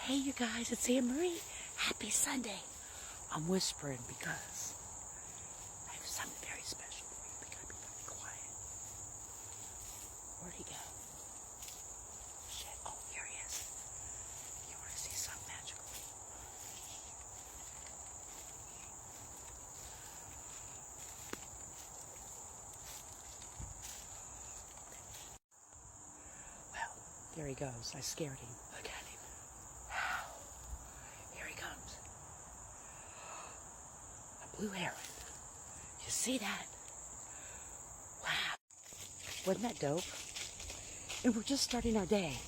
Hey you guys, it's Anne Marie. Happy Sunday. I'm whispering because I have something very special for you. We gotta be really quiet. Where'd he go? Shit. Oh, here he is. You want to see something magical? Well, there he goes. I scared him. Look at him. Here he comes. A blue heron. You see that? Wow. Wasn't that dope? And we're just starting our day.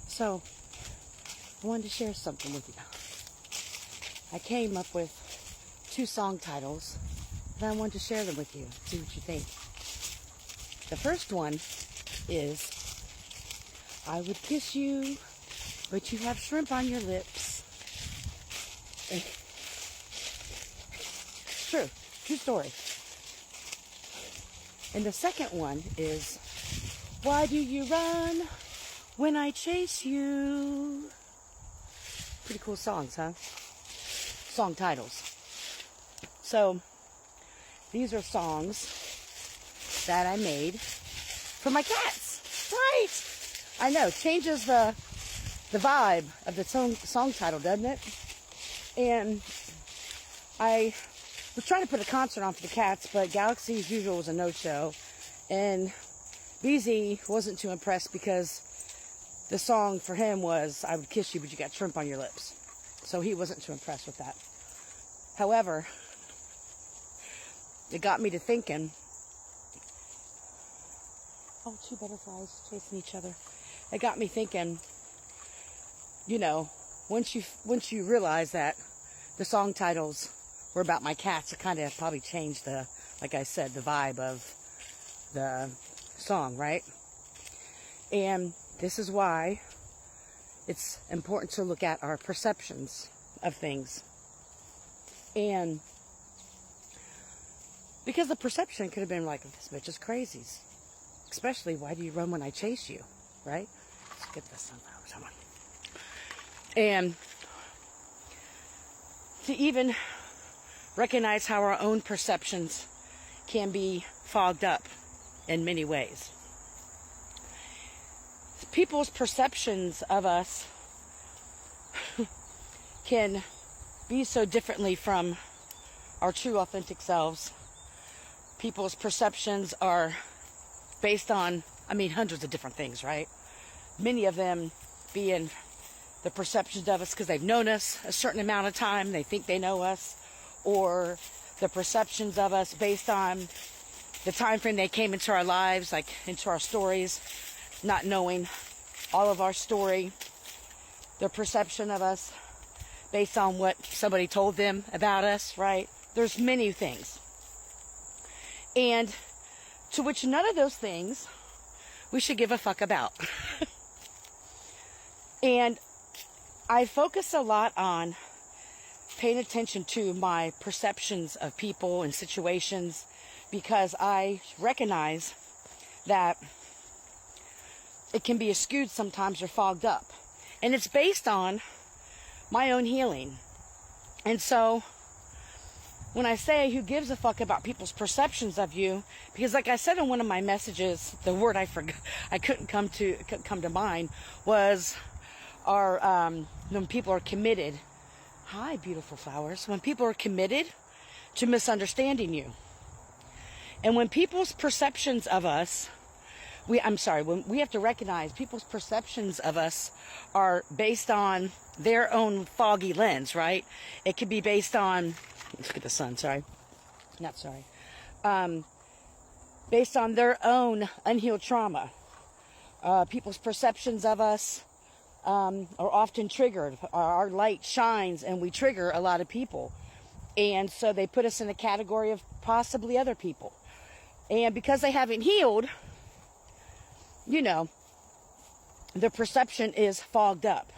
So, I wanted to share something with you. I came up with 2 song titles, and I wanted to share them with you. See what you think. The first one is, I would kiss you, but you have shrimp on your lips. It's true. True story. And the second one is, why do you run when I chase you? Pretty cool songs, huh? Song titles. So, these are songs that I made for my cats. Right! I know, changes the vibe of the song title, doesn't it? And I was trying to put a concert on for the cats, but Galaxy as usual was a no-show. And BZ wasn't too impressed because the song for him was, I would kiss you, but you got shrimp on your lips. So he wasn't too impressed with that. However, it got me to thinking, oh, 2 butterflies chasing each other. It got me thinking, you know, once you realize that the song titles were about my cats, it kind of probably changed the, like I said, the vibe of the song, right? And this is why it's important to look at our perceptions of things. And because the perception could have been like, this bitch is crazy. Especially, why do you run when I chase you, right? Let's get the sunflowers on. And to even recognize how our own perceptions can be fogged up in many ways. People's perceptions of us can be so differently from our true authentic selves. People's perceptions are based on, hundreds of different things, right? Many of them being the perceptions of us because they've known us a certain amount of time, they think they know us, or the perceptions of us based on the time frame they came into our lives, like into our stories, not knowing all of our story, the perception of us based on what somebody told them about us, right? There's many things. And to which none of those things we should give a fuck about. And I focus a lot on paying attention to my perceptions of people and situations because I recognize that it can be skewed sometimes or fogged up. And it's based on my own healing. And so when I say who gives a fuck about people's perceptions of you, because like I said in one of my messages, the word I forgot, I couldn't come to mind, was when people are committed. Hi, beautiful flowers. When people are committed to misunderstanding you. And when people's perceptions of us, when we have to recognize people's perceptions of us are based on their own foggy lens, right? It could be based on, let's look at the sun, based on their own unhealed trauma. People's perceptions of us are often triggered. Our light shines and we trigger a lot of people. And so they put us in the category of possibly other people. And because they haven't healed, their perception is fogged up.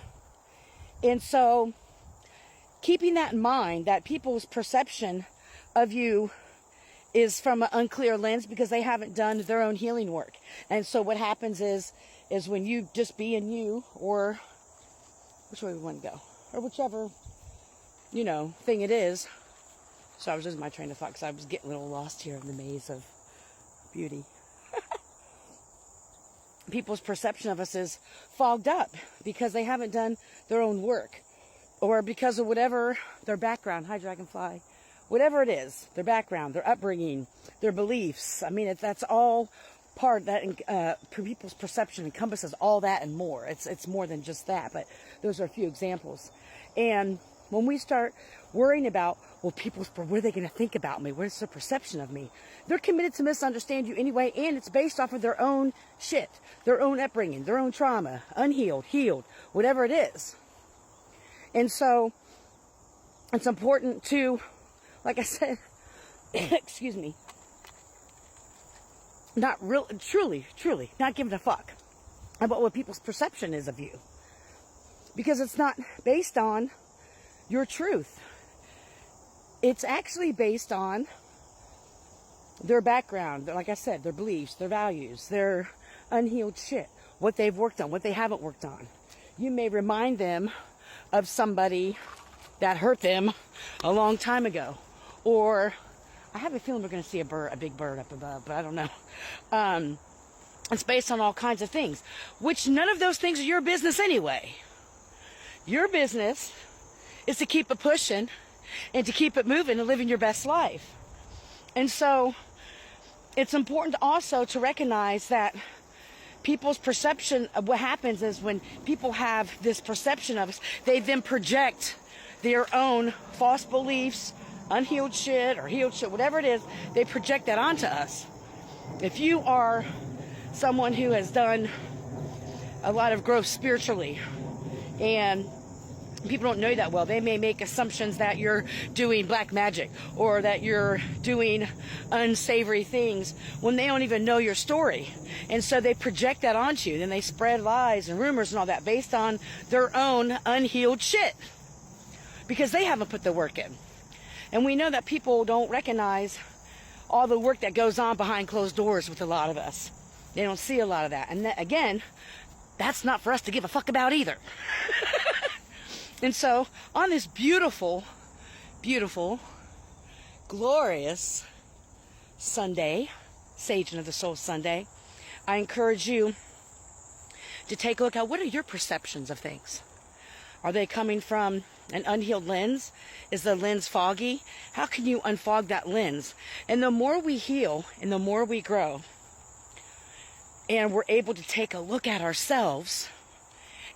And so keeping that in mind, that people's perception of you is from an unclear lens because they haven't done their own healing work. And so what happens is when you just being you, or which way we want to go, or whichever, thing it is. So I was losing my train of thought because I was getting a little lost here in the maze of beauty. People's perception of us is fogged up because they haven't done their own work, or because of whatever their background, hi dragonfly, whatever it is, their background, their upbringing, their beliefs. I mean, that's all part that people's perception encompasses all that and more. It's more than just that, but those are a few examples. And when we start worrying about, well, what are they going to think about me? What is their perception of me? They're committed to misunderstand you anyway, and it's based off of their own shit, their own upbringing, their own trauma, unhealed, healed, whatever it is. And so it's important to, like I said, excuse me, not really, truly, not giving a fuck about what people's perception is of you. Because it's not based on your truth. It's actually based on their background, like I said, their beliefs, their values, their unhealed shit, what they've worked on, what they haven't worked on. You may remind them of somebody that hurt them a long time ago. Or, I have a feeling we're going to see a big bird up above, but I don't know. It's based on all kinds of things, which none of those things are your business anyway. Your business is to keep it pushing and to keep it moving and living your best life. And so it's important also to recognize that people's perception of what happens is when people have this perception of us, they then project their own false beliefs, unhealed shit or healed shit, whatever it is, they project that onto us. If you are someone who has done a lot of growth spiritually and people don't know that well, they may make assumptions that you're doing black magic or that you're doing unsavory things when they don't even know your story. And so they project that onto you. Then they spread lies and rumors and all that based on their own unhealed shit because they haven't put the work in. And we know that people don't recognize all the work that goes on behind closed doors with a lot of us. They don't see a lot of that. And again, that's not for us to give a fuck about either. And so, on this beautiful, beautiful, glorious Sunday, Saging of the Soul Sunday, I encourage you to take a look at what are your perceptions of things. Are they coming from an unhealed lens? Is the lens foggy? How can you unfog that lens? And the more we heal and the more we grow, and we're able to take a look at ourselves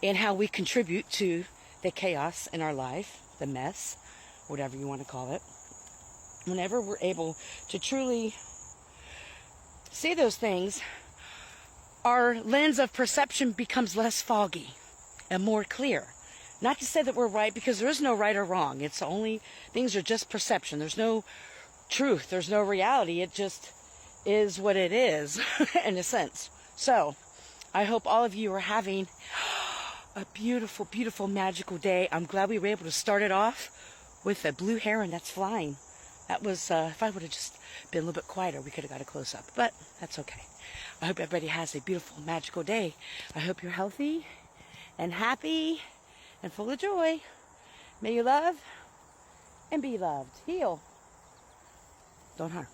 and how we contribute to the chaos in our life, the mess, whatever you want to call it. Whenever we're able to truly see those things, our lens of perception becomes less foggy and more clear. Not to say that we're right, because there is no right or wrong. It's only, things are just perception. There's no truth. There's no reality. It just is what it is, in a sense. So, I hope all of you are having a beautiful, beautiful, magical day. I'm glad we were able to start it off with a blue heron that's flying. That was, if I would have just been a little bit quieter, we could have got a close-up. But that's okay. I hope everybody has a beautiful, magical day. I hope you're healthy and happy and full of joy. May you love and be loved. Heal. Don't harm.